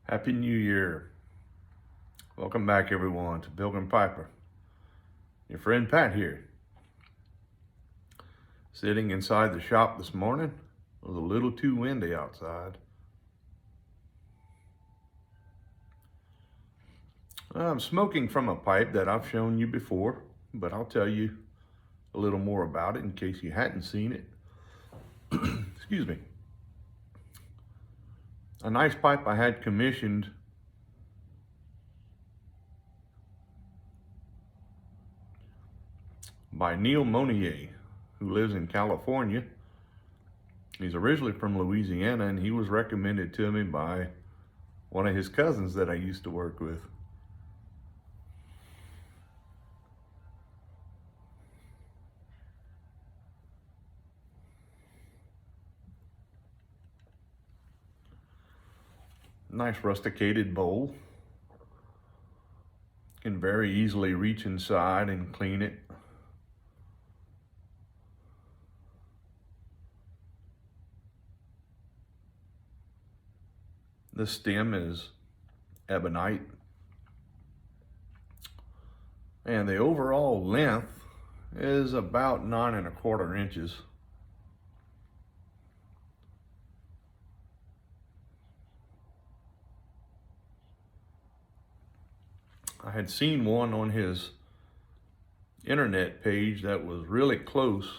Happy New Year. Welcome back, everyone, to Pilgrim Piper. Your friend Pat here. Sitting inside the shop this morning. It was a little too windy outside. I'm smoking from a pipe that I've shown you before, but I'll tell you a little more about it in case you hadn't seen it. Excuse me. A nice pipe I had commissioned by Neil Monier, who lives in California. He's originally from Louisiana, and he was recommended to me by one of his cousins that I used to work with. Nice rusticated bowl. Can very easily reach inside and clean it. The stem is ebonite. And the overall length is about 9¼ inches. I had seen one on his internet page that was really close.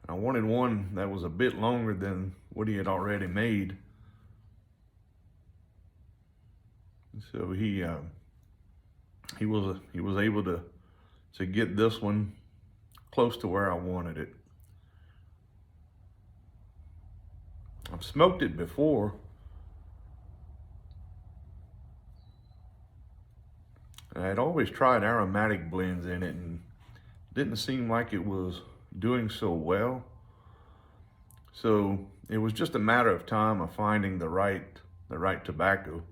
I wanted one that was a bit longer than what he had already made. So he was able to get this one close to where I wanted it. I've smoked it before. I had always tried aromatic blends in it and didn't seem like it was doing so well. So it was just a matter of time of finding the right tobacco.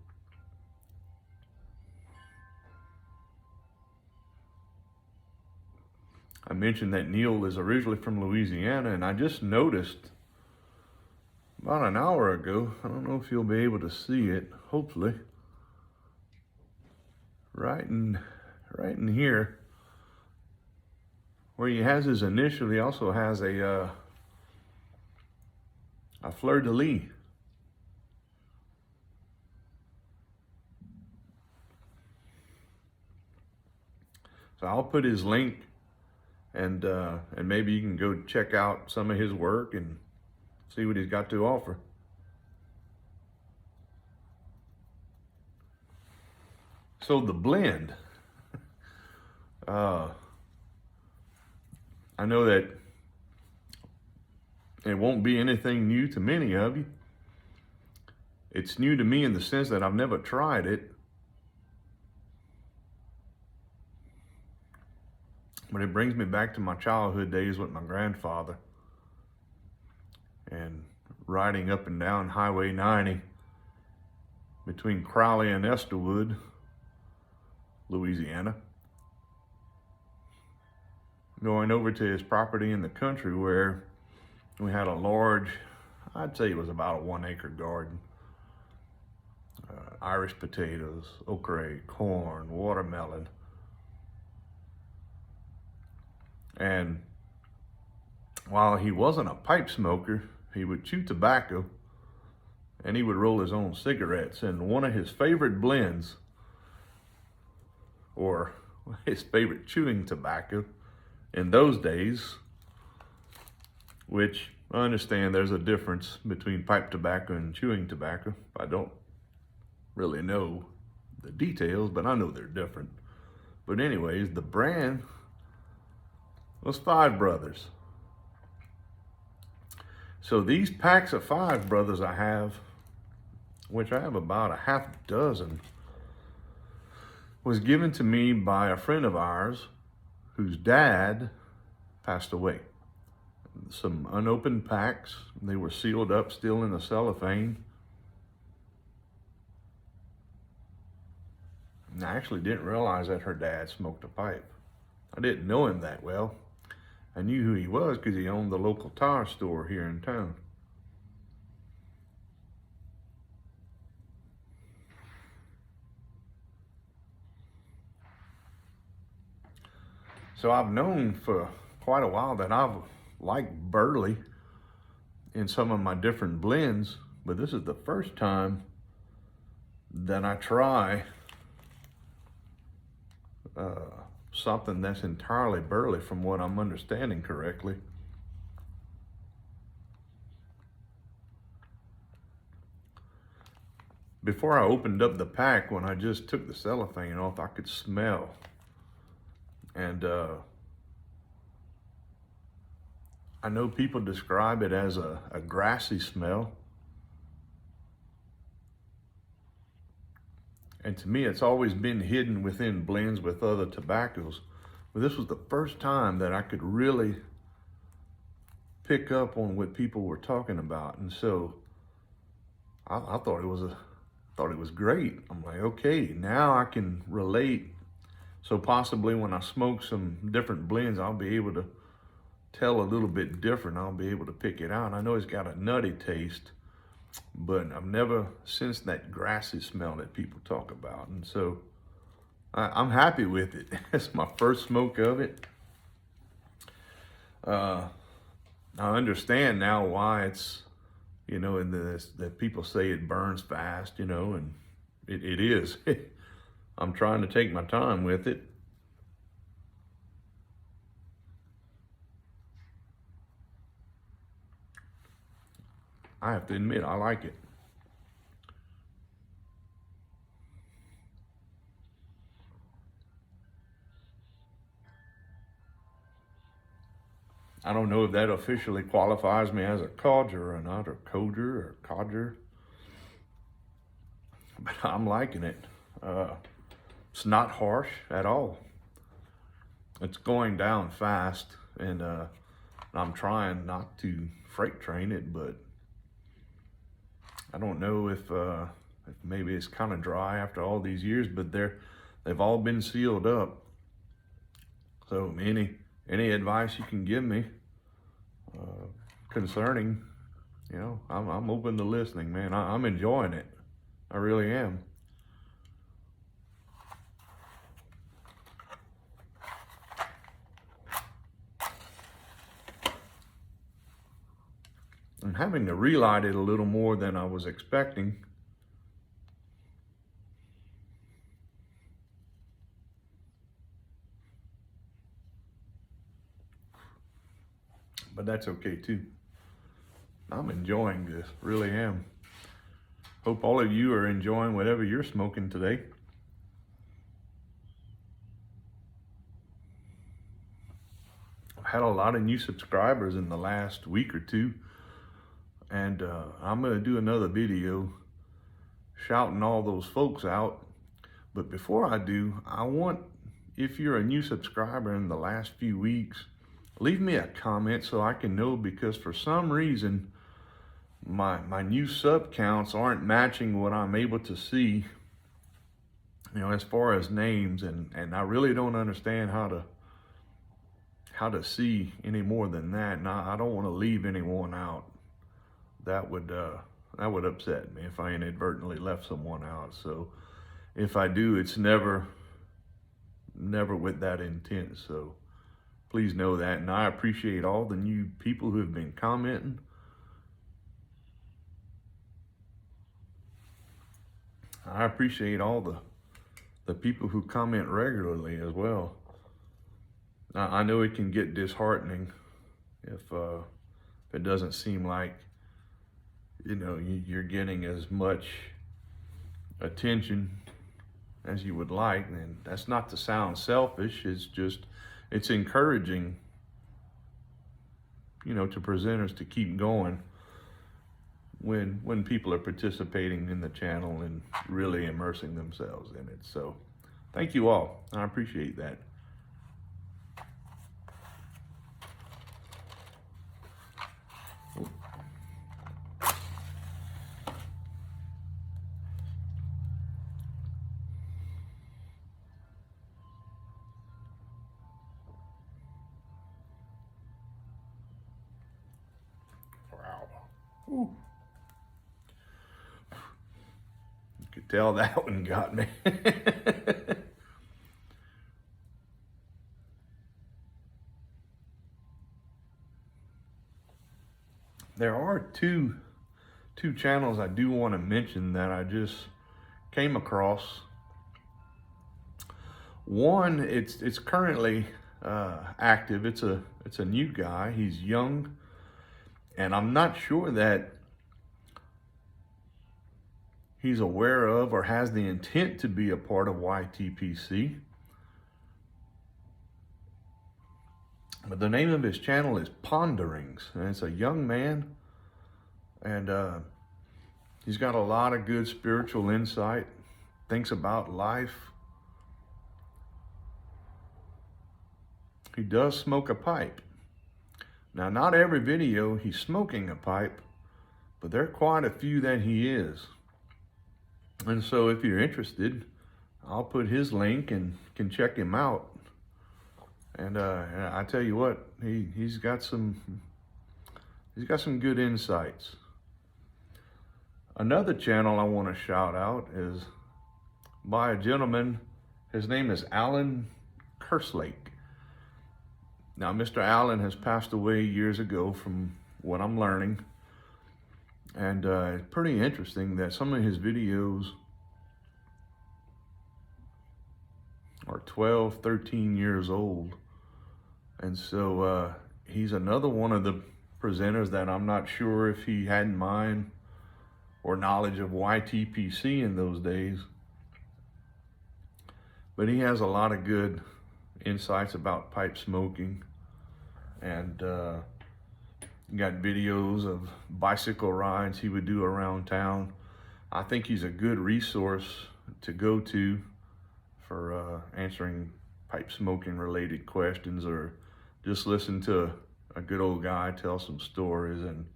I mentioned that Neil is originally from Louisiana, and I just noticed about an hour ago, I don't know if you'll be able to see it, hopefully, right in here, where he has his initial, he also has a fleur-de-lis. So I'll put his link, and maybe you can go check out some of his work and see what he's got to offer. So the blend, I know that it won't be anything new to many of you. It's new to me in the sense that I've never tried it. But it brings me back to my childhood days with my grandfather and riding up and down Highway 90 between Crowley and Estelwood, Louisiana, going over to his property in the country where we had a large, I'd say it was about a 1-acre garden. Irish potatoes, okra, corn, watermelon. And while he wasn't a pipe smoker, he would chew tobacco and he would roll his own cigarettes. And one of his favorite blends, or his favorite chewing tobacco in those days, which I understand there's a difference between pipe tobacco and chewing tobacco. I don't really know the details, but I know they're different. But anyways, the brand was Five Brothers. So these packs of Five Brothers I have, which I have about a half dozen, was given to me by a friend of ours whose dad passed away. Some unopened packs, they were sealed up still in the cellophane. And I actually didn't realize that her dad smoked a pipe. I didn't know him that well. I knew who he was because he owned the local tire store here in town. so I've known for quite a while that I've liked burley in some of my different blends, but this is the first time that I try something that's entirely burley, from what I'm understanding correctly. Before I opened up the pack, when I just took the cellophane off, I could smell. And I know people describe it as a grassy smell. And to me, it's always been hidden within blends with other tobaccos. But this was the first time that I could really pick up on what people were talking about. And so I thought it was great. I'm like, okay, now I can relate. So possibly when I smoke some different blends, I'll be able to tell a little bit different. I'll be able to pick it out. I know it's got a nutty taste, but I've never sensed that grassy smell that people talk about. And so I'm happy with it. It's my first smoke of it. I understand now why it's, you know, in this, that people say it burns fast, you know, and it is. I'm trying to take my time with it. I have to admit, I like it. I don't know if that officially qualifies me as a codger or not, or codger, but I'm liking it. It's not harsh at all. It's going down fast, and I'm trying not to freight train it, but I don't know if maybe it's kind of dry after all these years, but they've all been sealed up. So any advice you can give me concerning, you know, I'm open to listening, man. I'm enjoying it. I really am. I'm having to relight it a little more than I was expecting. But that's okay too. I'm enjoying this, really am. Hope all of you are enjoying whatever you're smoking today. I've had a lot of new subscribers in the last week or two, and I'm gonna do another video shouting all those folks out. But before I do, I want, if you're a new subscriber in the last few weeks, leave me a comment so I can know, because for some reason, my new sub counts aren't matching what I'm able to see, you know, as far as names, and I really don't understand how to see any more than that. And I don't want to leave anyone out. That would upset me if I inadvertently left someone out. So if I do, it's never with that intent. So please know that. And I appreciate all the new people who have been commenting. I appreciate all the people who comment regularly as well. I know it can get disheartening if it doesn't seem like, you know, you're getting as much attention as you would like. And that's not to sound selfish. It's just, it's encouraging, you know, to presenters to keep going when people are participating in the channel and really immersing themselves in it. So thank you all. I appreciate that. Wow. Ooh. You could tell that one got me. there are two channels I do want to mention that I just came across. One, it's currently active. It's a new guy. He's young, and I'm not sure that he's aware of or has the intent to be a part of YTPC. But the name of his channel is Ponderings, and it's a young man, and he's got a lot of good spiritual insight, thinks about life. He does smoke a pipe. Now, not every video he's smoking a pipe, but there are quite a few that he is. And so if you're interested, I'll put his link and can check him out. And I tell you what, he's got some good insights. Another channel I want to shout out is by a gentleman. His name is Alan Kerslake. Now, Mr. Allen has passed away years ago from what I'm learning. And it's pretty interesting that some of his videos are 12, 13 years old. And so he's another one of the presenters that I'm not sure if he had in mind or knowledge of YTPC in those days. But he has a lot of good insights about pipe smoking, and got videos of bicycle rides he would do around town. I think he's a good resource to go to for answering pipe smoking related questions, or just listen to a good old guy tell some stories. And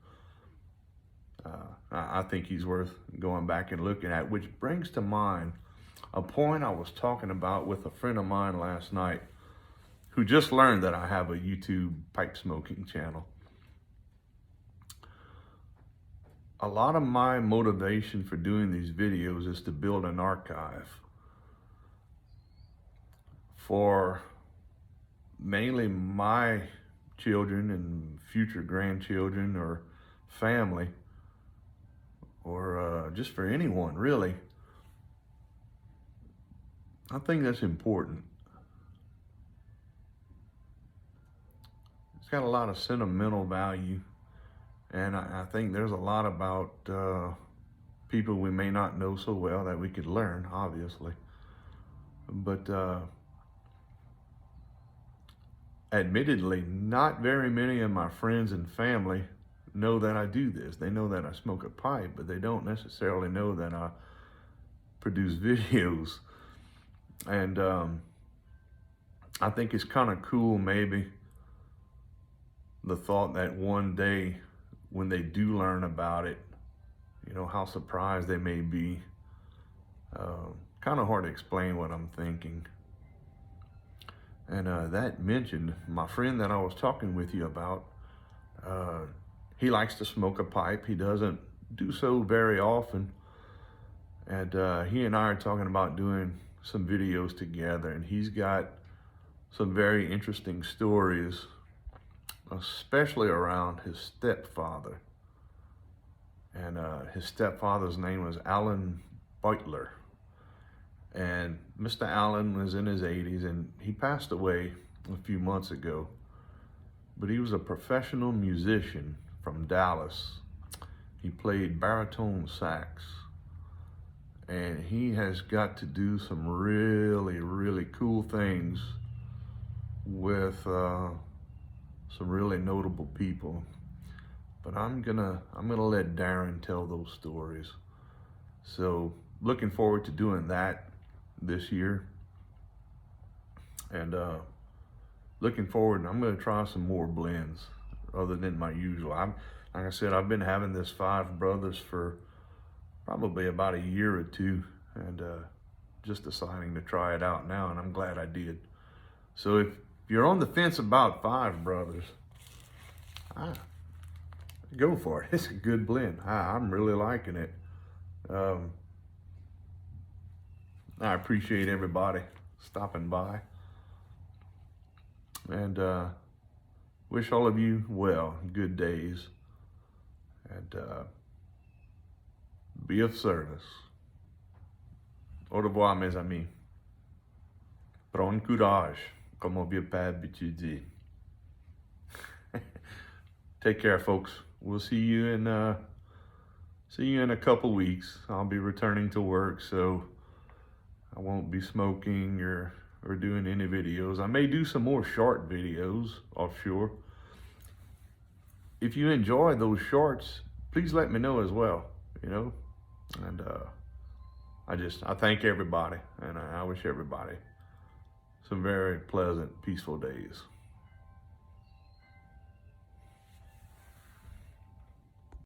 I think he's worth going back and looking at, which brings to mind a point I was talking about with a friend of mine last night who just learned that I have a YouTube pipe smoking channel. A lot of my motivation for doing these videos is to build an archive for mainly my children and future grandchildren or family, or just for anyone really. I think that's important. It's got a lot of sentimental value, and I think there's a lot about people we may not know so well that we could learn, obviously. But admittedly, not very many of my friends and family know that I do this. They know that I smoke a pipe, but they don't necessarily know that I produce videos. And I think it's kind of cool, maybe, the thought that one day when they do learn about it, you know, how surprised they may be. Kind of hard to explain what I'm thinking. And that mentioned, my friend that I was talking with you about, he likes to smoke a pipe. He doesn't do so very often. And he and I are talking about doing some videos together, and he's got some very interesting stories, especially around his stepfather. And his stepfather's name was Alan Beutler. And Mr. Allen was in his 80s, and he passed away a few months ago. But he was a professional musician from Dallas. He played baritone sax. And he has got to do some really, really cool things with some really notable people. But I'm gonna let Darren tell those stories. So looking forward to doing that this year. And looking forward, I'm gonna try some more blends other than my usual. Like I said, I've been having this Five Brothers for probably about a year or two, and just deciding to try it out now, and I'm glad I did. So if you're on the fence about Five Brothers, go for it. It's a good blend. I'm really liking it. I appreciate everybody stopping by, and wish all of you well, good days. and be of service. Au revoir, mes amis. Prends courage, comme mon vieux père habitude dit. Take care, folks. We'll see you in a couple weeks. I'll be returning to work, so I won't be smoking or doing any videos. I may do some more short videos offshore. If you enjoy those shorts, please let me know as well, you know. And I thank everybody, and I wish everybody some very pleasant, peaceful days.